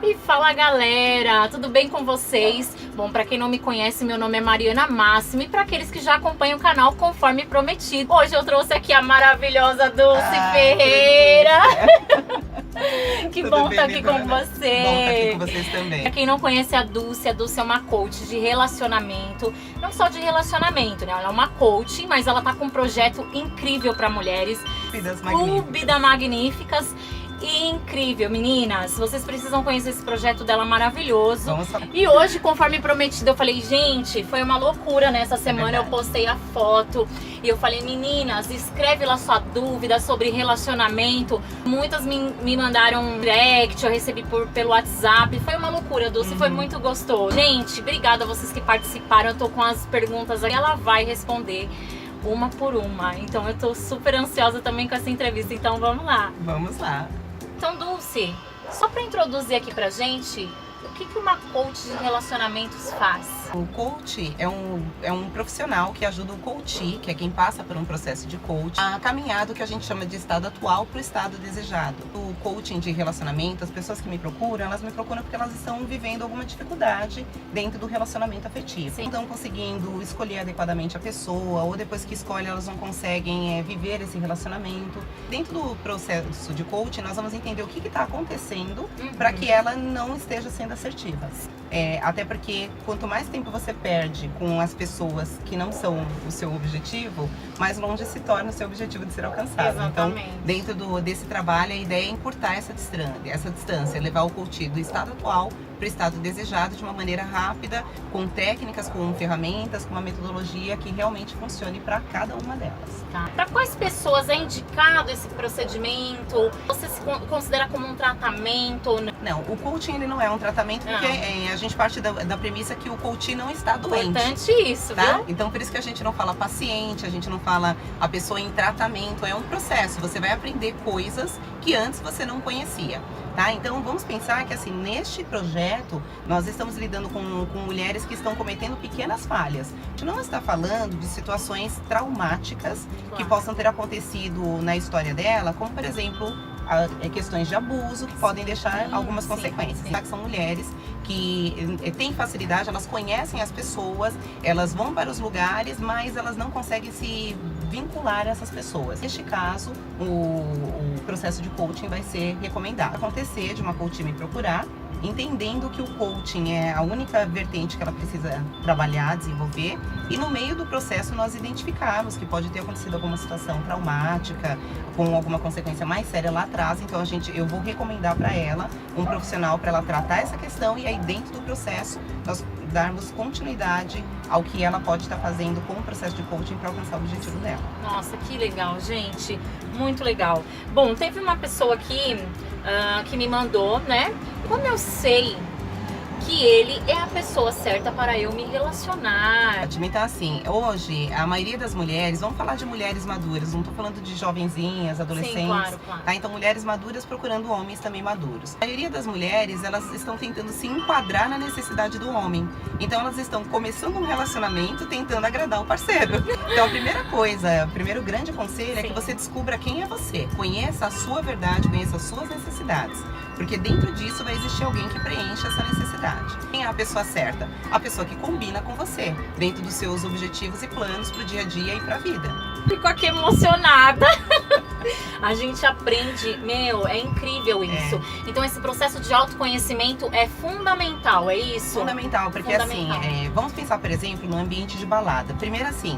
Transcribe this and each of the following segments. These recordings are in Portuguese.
E fala galera, tudo bem com vocês? Bom, pra quem não me conhece, meu nome é Mariana Máximo e pra aqueles que já acompanham o canal conforme prometido, hoje eu trouxe aqui a maravilhosa Dulce Ferreira. Que bom estar aqui com você. Bom estar aqui com vocês também. Pra quem não conhece a Dulce é uma coach de relacionamento, não só de relacionamento, né? Ela é uma coach, mas ela tá com um projeto incrível pra mulheres, Clube das Magníficas. Incrível, meninas, vocês precisam conhecer esse projeto dela maravilhoso. E hoje, conforme prometido, eu falei, gente, foi uma loucura nessa semana, eu postei a foto e eu falei, meninas, escreve lá sua dúvida sobre relacionamento. Muitas me mandaram um direct, eu recebi pelo WhatsApp, foi uma loucura, Dulce, foi muito gostoso. Gente, obrigada a vocês que participaram, eu tô com as perguntas aí, ela vai responder uma por uma, então eu tô super ansiosa também com essa entrevista, então vamos lá. Vamos lá. Então, Dulce, só para introduzir aqui pra gente, o que uma coach de relacionamentos faz? O coach é um profissional que ajuda o coachee, que é quem passa por um processo de coach, a caminhar do que a gente chama de estado atual para o estado desejado. O coaching de relacionamento, as pessoas que me procuram, elas me procuram porque elas estão vivendo alguma dificuldade dentro do relacionamento afetivo. Sim. Não estão conseguindo escolher adequadamente a pessoa, ou depois que escolhem elas não conseguem viver esse relacionamento. Dentro do processo de coaching, nós vamos entender o que está acontecendo para que ela não esteja sendo assertiva. Até porque quanto mais tempo você perde com as pessoas que não são o seu objetivo, mais longe se torna o seu objetivo de ser alcançado. Exatamente. Então, dentro desse trabalho, a ideia é encurtar essa distância, levar o coach do estado atual para o estado desejado de uma maneira rápida, com técnicas, com ferramentas, com uma metodologia que realmente funcione para cada uma delas. Tá. Para quais pessoas é indicado esse procedimento? Você se considera como um tratamento? Não, o coaching ele não é um tratamento porque a gente parte da premissa que o coaching não está doente. Importante isso, tá? Viu? Então por isso que a gente não fala paciente, a gente não fala a pessoa em tratamento, é um processo. Você vai aprender coisas que antes você não conhecia. Tá? Então vamos pensar que assim, neste projeto nós estamos lidando com mulheres que estão cometendo pequenas falhas. A gente não está falando de situações traumáticas que possam ter acontecido na história dela, como por exemplo questões de abuso que podem deixar algumas consequências. Tá? Que são mulheres que têm facilidade, elas conhecem as pessoas, elas vão para os lugares, mas elas não conseguem se vincular a essas pessoas. Neste caso, o processo de coaching vai ser recomendado. Acontecer de uma coach me procurar, entendendo que o coaching é a única vertente que ela precisa trabalhar, desenvolver, e no meio do processo nós identificarmos que pode ter acontecido alguma situação traumática, com alguma consequência mais séria lá atrás, então eu vou recomendar para ela um profissional para ela tratar essa questão e aí dentro do processo nós darmos continuidade ao que ela pode estar fazendo com o processo de coaching para alcançar o objetivo dela. Nossa, que legal, gente, muito legal. Bom, teve uma pessoa aqui que me mandou, né? Como eu sei que ele é a pessoa certa para eu me relacionar? Então assim, hoje a maioria das mulheres, vamos falar de mulheres maduras, não estou falando de jovenzinhas, adolescentes. Sim, claro. Tá? Então mulheres maduras procurando homens também maduros. A maioria das mulheres, elas estão tentando se enquadrar na necessidade do homem. Então elas estão começando um relacionamento tentando agradar o parceiro. Então a primeira coisa, o primeiro grande conselho é que você descubra quem é você. Conheça a sua verdade, conheça as suas necessidades. Porque dentro disso vai existir alguém que preencha essa necessidade. Quem é a pessoa certa? A pessoa que combina com você, dentro dos seus objetivos e planos pro dia a dia e pra vida. Fico aqui emocionada. A gente aprende, é incrível isso. Então esse processo de autoconhecimento é fundamental, é isso? Fundamental, porque assim, vamos pensar, por exemplo, no ambiente de balada. Primeiro assim,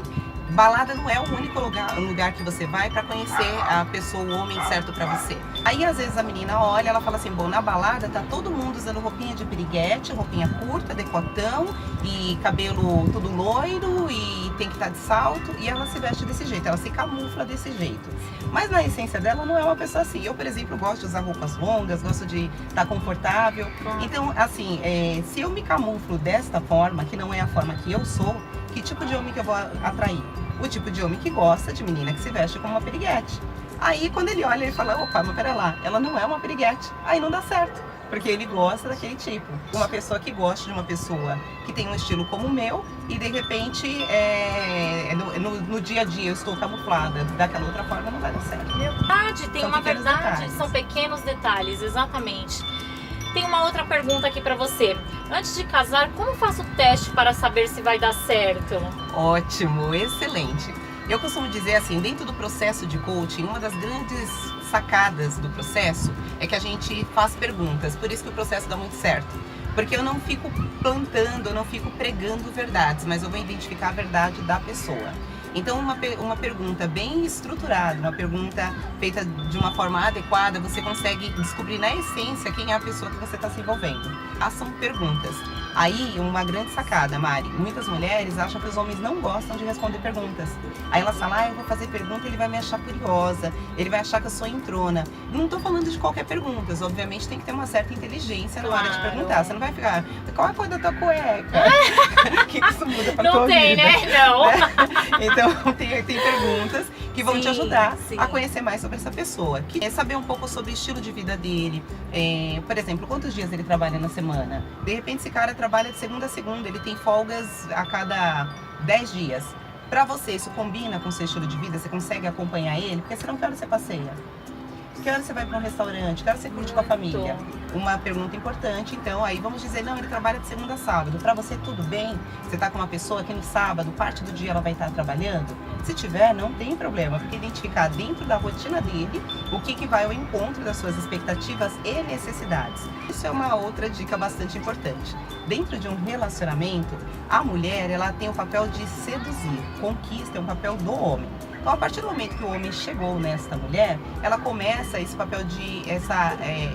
balada não é o único lugar que você vai para conhecer a pessoa, o homem certo para você. Aí às vezes a menina olha, ela fala assim, bom, na balada tá todo mundo usando roupinha de piriguete, roupinha curta, decotão e cabelo tudo loiro e tem que estar de salto e ela se veste desse jeito, ela se camufla desse jeito. Mas na essência dela não é uma pessoa assim. Eu, por exemplo, gosto de usar roupas longas, gosto de estar confortável. Então, assim, se eu me camuflo desta forma, que não é a forma que eu sou, que tipo de homem que eu vou atrair? O tipo de homem que gosta de menina que se veste como uma piriguete. Aí quando ele olha, ele fala, opa, mas pera lá, ela não é uma piriguete. Aí não dá certo, porque ele gosta daquele tipo. Uma pessoa que gosta de uma pessoa que tem um estilo como o meu e de repente no dia a dia eu estou camuflada daquela outra forma, não vai dar certo. Verdade, tem São uma pequenos verdade, detalhes. são pequenos detalhes, exatamente. Tem uma outra pergunta aqui pra você. Antes de casar, como faço o teste para saber se vai dar certo? Ótimo, excelente. Eu costumo dizer assim, dentro do processo de coaching, uma das grandes sacadas do processo é que a gente faz perguntas, por isso que o processo dá muito certo. Porque eu não fico plantando, eu não fico pregando verdades, mas eu vou identificar a verdade da pessoa. Então, uma pergunta bem estruturada, uma pergunta feita de uma forma adequada, você consegue descobrir na essência quem é a pessoa que você está se envolvendo. Façam perguntas. Aí, uma grande sacada, Mari. Muitas mulheres acham que os homens não gostam de responder perguntas. Aí elas falam, eu vou fazer pergunta, ele vai me achar curiosa, ele vai achar que eu sou entrona. Não estou falando de qualquer pergunta, obviamente tem que ter uma certa inteligência na hora de perguntar. Você não vai ficar, qual é a cor da tua cueca? O que isso muda pra tua vida? Não tem, né? Não. Então, tem perguntas que vão te ajudar sim. a conhecer mais sobre essa pessoa. Que é saber um pouco sobre o estilo de vida dele. Por exemplo, quantos dias ele trabalha na semana? De repente, esse cara trabalha de segunda a segunda, ele tem folgas a cada 10 dias. Pra você, isso combina com o seu estilo de vida? Você consegue acompanhar ele? Porque você não quer você passeia. Que hora você vai para um restaurante? Que hora você curte com a família? Uma pergunta importante, então, aí vamos dizer, não, ele trabalha de segunda a sábado. Para você, tudo bem? Você tá com uma pessoa que no sábado, parte do dia ela vai estar trabalhando? Se tiver, não tem problema, porque identificar dentro da rotina dele o que vai ao encontro das suas expectativas e necessidades. Isso é uma outra dica bastante importante. Dentro de um relacionamento, a mulher, ela tem o papel de seduzir. Conquista é um papel do homem. Então, a partir do momento que o homem chegou nesta mulher, ela começa esse papel de,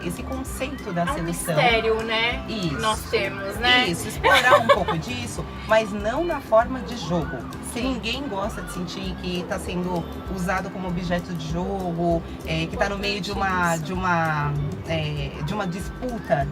esse conceito da sedução. É um mistério, né? Isso. Nós temos, né? Isso, explorar um pouco disso, mas não na forma de jogo. Se ninguém gosta de sentir que está sendo usado como objeto de jogo, que está no meio de uma disputa,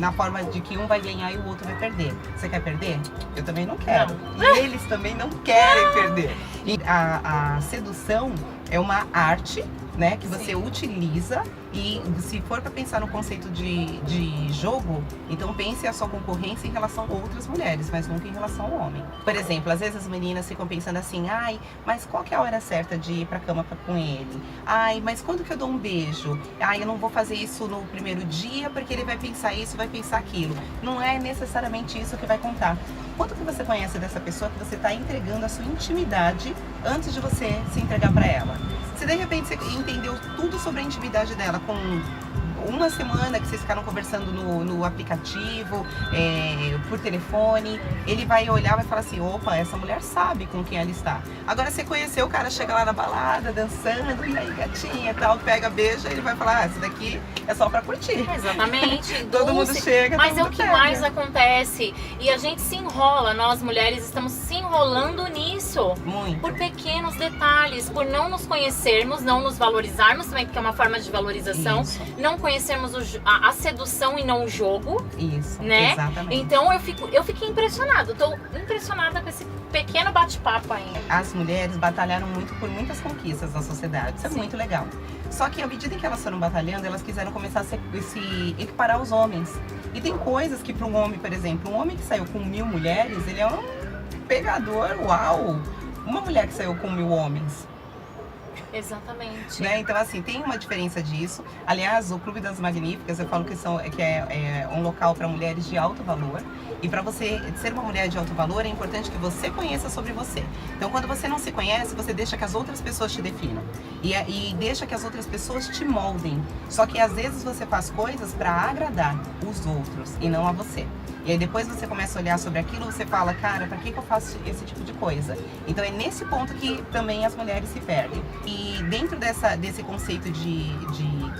na forma de que um vai ganhar e o outro vai perder. Você quer perder? Eu também não quero. Não. E eles também não querem perder. E a sedução é uma arte, né, que você utiliza, e se for para pensar no conceito de jogo, então pense a sua concorrência em relação a outras mulheres, mas nunca em relação ao homem. Por exemplo, às vezes as meninas ficam pensando assim, mas qual que é a hora certa de ir pra cama com ele? Mas quando que eu dou um beijo? Eu não vou fazer isso no primeiro dia porque ele vai pensar isso, vai pensar aquilo. Não é necessariamente isso que vai contar. Quanto que você conhece dessa pessoa que você está entregando a sua intimidade antes de você se entregar para ela? Se de repente você entendeu tudo sobre a intimidade dela com uma semana que vocês ficaram conversando no aplicativo, por telefone, ele vai olhar e vai falar assim, opa, essa mulher sabe com quem ela está. Agora você conheceu, o cara chega lá na balada, dançando, e aí gatinha e tal, pega, beija, ele vai falar, essa daqui é só pra curtir. Exatamente. Todo mundo chega, mas todo é o mundo que pega. mais acontece. E a gente se enrola, nós mulheres estamos se enrolando nisso. Muito. Por pequenos detalhes, por não nos conhecermos, não nos valorizarmos também, porque é uma forma de valorização. Isso. Não conhecermos a sedução e não o jogo. Isso, né? Exatamente. Então eu fiquei impressionada. Tô impressionada com esse pequeno bate-papo ainda. As mulheres batalharam muito por muitas conquistas na sociedade. Isso é muito legal. Só que à medida em que elas foram batalhando, elas quiseram começar a se equiparar aos homens. E tem coisas que para um homem, por exemplo, um homem que saiu com 1000 mulheres, ele é um pegador, uau! Uma mulher que saiu com 1000 homens. Exatamente. Né? Então, assim, tem uma diferença disso. Aliás, o Clube das Magníficas, eu falo que é um local para mulheres de alto valor. E para você ser uma mulher de alto valor, é importante que você conheça sobre você. Então, quando você não se conhece, você deixa que as outras pessoas te definam. E deixa que as outras pessoas te moldem. Só que às vezes você faz coisas para agradar os outros e não a você. E aí depois você começa a olhar sobre aquilo, você fala, cara, pra que eu faço esse tipo de coisa? Então é nesse ponto que também as mulheres se perdem. E dentro desse conceito de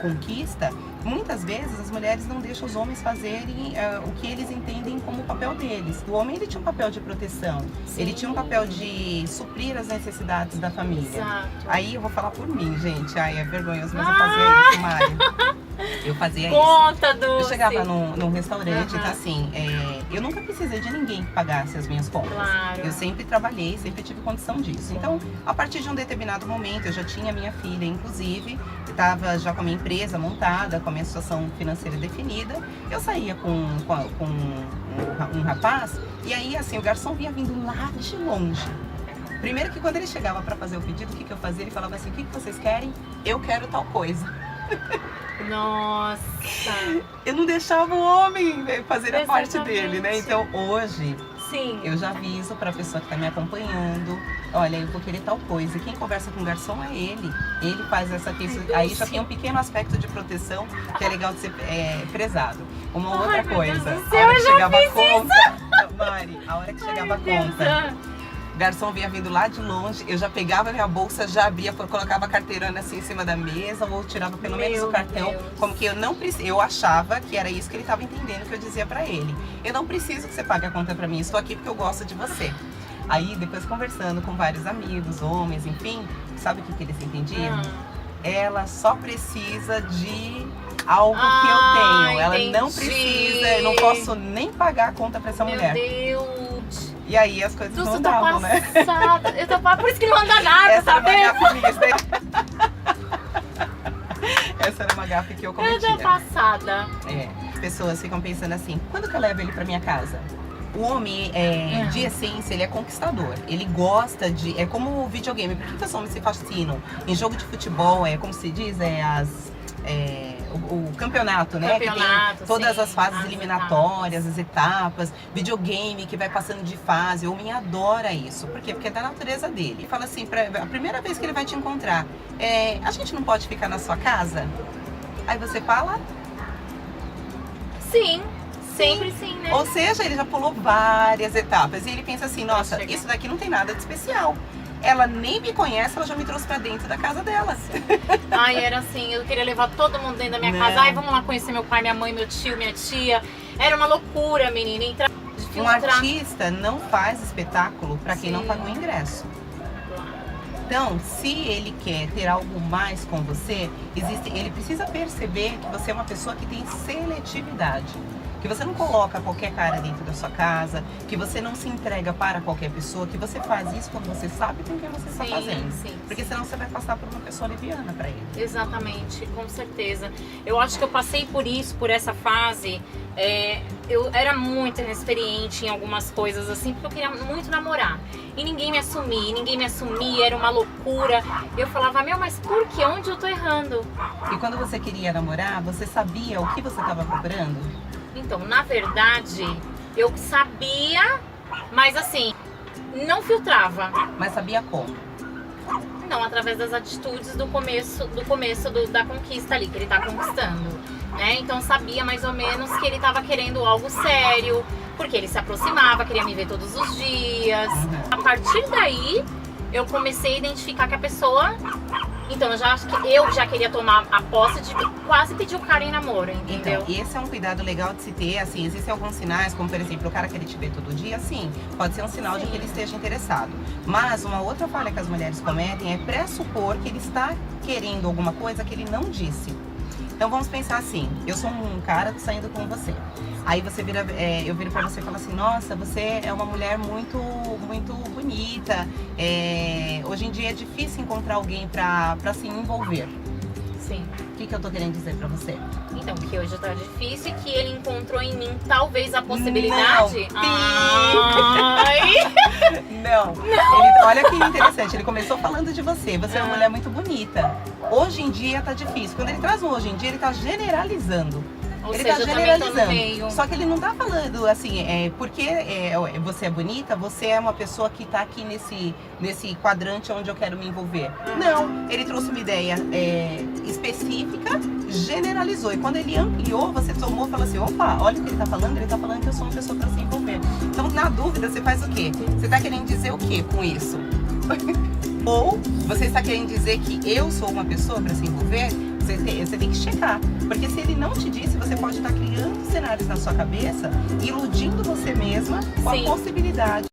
conquista, muitas vezes as mulheres não deixam os homens fazerem o que eles entendem como o papel deles. O homem, ele tinha um papel de proteção, Sim. ele tinha um papel de suprir as necessidades da família. Exato. Aí eu vou falar por mim, gente, é vergonhoso, mas eu fazia isso, Mário. Eu fazia isso. Conta, Dulce. Eu chegava num restaurante, Uhum. então assim, eu nunca precisei de ninguém que pagasse as minhas contas. Claro. Eu sempre trabalhei, sempre tive condição disso. Então, a partir de um determinado momento, eu já tinha minha filha, inclusive, estava já com a minha empresa montada, com a minha situação financeira definida. Eu saía com um rapaz, e aí assim, o garçom vinha vindo lá de longe. Primeiro que quando ele chegava para fazer o pedido, o que eu fazia? Ele falava assim, o que vocês querem? Eu quero tal coisa. Nossa! Eu não deixava o homem fazer a parte Exatamente. dele, né? Então hoje Sim. eu já aviso pra pessoa que tá me acompanhando, olha, eu vou querer tal coisa. Quem conversa com o garçom é ele. Ele faz essa questão. Aí já tem um pequeno aspecto de proteção que é legal de ser prezado. Uma Ai, outra meu coisa, Deus do a céu, hora que eu já chegava a fiz conta, Mari, a hora que chegava a Meu Deus, conta, o garçom vinha vindo lá de longe, eu já pegava minha bolsa, já abria, colocava a carteirona assim em cima da mesa, ou tirava pelo menos Meu o cartão, Deus. como que eu não preciso, eu achava que era isso que ele estava entendendo que eu dizia pra ele. Eu não preciso que você pague a conta pra mim, estou aqui porque eu gosto de você. Aí depois conversando com vários amigos, homens, enfim, sabe o que eles entendiam? Ela só precisa de algo que eu tenho. Ela não entendi. precisa, eu não posso nem pagar a conta pra essa Meu mulher. Deus! E aí as coisas Nossa, não eu tô andavam, né? passada. Eu tô por isso que não anda nada, Essa era sabe? uma gafe minha, isso daí. Essa era uma gafe que eu Eu tô cometia. passada. Pessoas ficam pensando assim, quando que eu levo ele pra minha casa? O homem, de essência, ele é conquistador. Ele gosta de... É como o videogame. Por que os homens se fascinam? Em jogo de futebol, como se diz, o campeonato, né? Campeonato, que tem todas sim, as fases as eliminatórias, as etapas. Videogame que vai passando de fase. O homem adora isso. Por quê? Porque é da natureza dele. Ele fala assim, a primeira vez que ele vai te encontrar, a gente não pode ficar na sua casa? Aí você fala... Sim, sempre sim, né? Ou seja, ele já pulou várias etapas e ele pensa assim, nossa, chegar. isso daqui não tem nada de especial. Ela nem me conhece, ela já me trouxe pra dentro da casa dela. Ai, era assim, eu queria levar todo mundo dentro da minha Não. casa. Ai, vamos lá conhecer meu pai, minha mãe, meu tio, minha tia. Era uma loucura, menina. Entrar, Um filtrar. artista não faz espetáculo pra quem não Sim. pagou ingresso. Então, se ele quer ter algo mais com você, ele precisa perceber que você é uma pessoa que tem seletividade. Que você não coloca qualquer cara dentro da sua casa, que você não se entrega para qualquer pessoa, que você faz isso quando você sabe com quem você está Sim, fazendo. sim, Porque senão você vai passar por uma pessoa leviana para ele. Exatamente, com certeza. Eu acho que eu passei por isso, por essa fase. Eu era muito inexperiente em algumas coisas, assim, porque eu queria muito namorar. E ninguém me assumia, era uma loucura. Eu falava, mas por que? Onde eu tô errando? E quando você queria namorar, você sabia o que você estava procurando? Então, na verdade, eu sabia, mas assim, não filtrava. Mas sabia como? Não, através das atitudes do começo da conquista ali, que ele tá conquistando, né? Então sabia mais ou menos que ele tava querendo algo sério, porque ele se aproximava, queria me ver todos os dias. A partir daí, eu comecei a identificar que a pessoa... Então, eu já queria tomar a posse de quase pedir o cara em namoro, entendeu? Então, esse é um cuidado legal de se ter, assim, existem alguns sinais, como por exemplo, o cara querer te ver todo dia, sim, pode ser um sinal de que ele esteja interessado. Mas uma outra falha que as mulheres cometem é pressupor que ele está querendo alguma coisa que ele não disse. Então vamos pensar assim, eu sou um cara, tô saindo com você. Aí você eu viro pra você e falo assim, nossa, você é uma mulher muito, muito bonita. Hoje em dia é difícil encontrar alguém pra se envolver. Sim. O que eu tô querendo dizer pra você? Então, que hoje tá difícil e que ele encontrou em mim talvez a possibilidade. Não. Olha que interessante, ele começou falando de você. Você é uma mulher muito bonita. Hoje em dia tá difícil. Quando ele traz um hoje em dia, ele tá generalizando. Ou Ele seja, tá eu também tô no generalizando. meio. Só que ele não tá falando assim, porque você é bonita, você é uma pessoa que tá aqui nesse quadrante onde eu quero me envolver. Não, ele trouxe uma ideia específica, generalizou. E quando ele ampliou, você tomou e falou assim, opa, olha o que ele tá falando que eu sou uma pessoa pra se envolver. Então, na dúvida, você faz o quê? Você tá querendo dizer o quê com isso? Ou você está querendo dizer que eu sou uma pessoa para se envolver? Você tem que checar. Porque se ele não te disse, você pode estar criando cenários na sua cabeça, iludindo você mesma com a Sim. possibilidade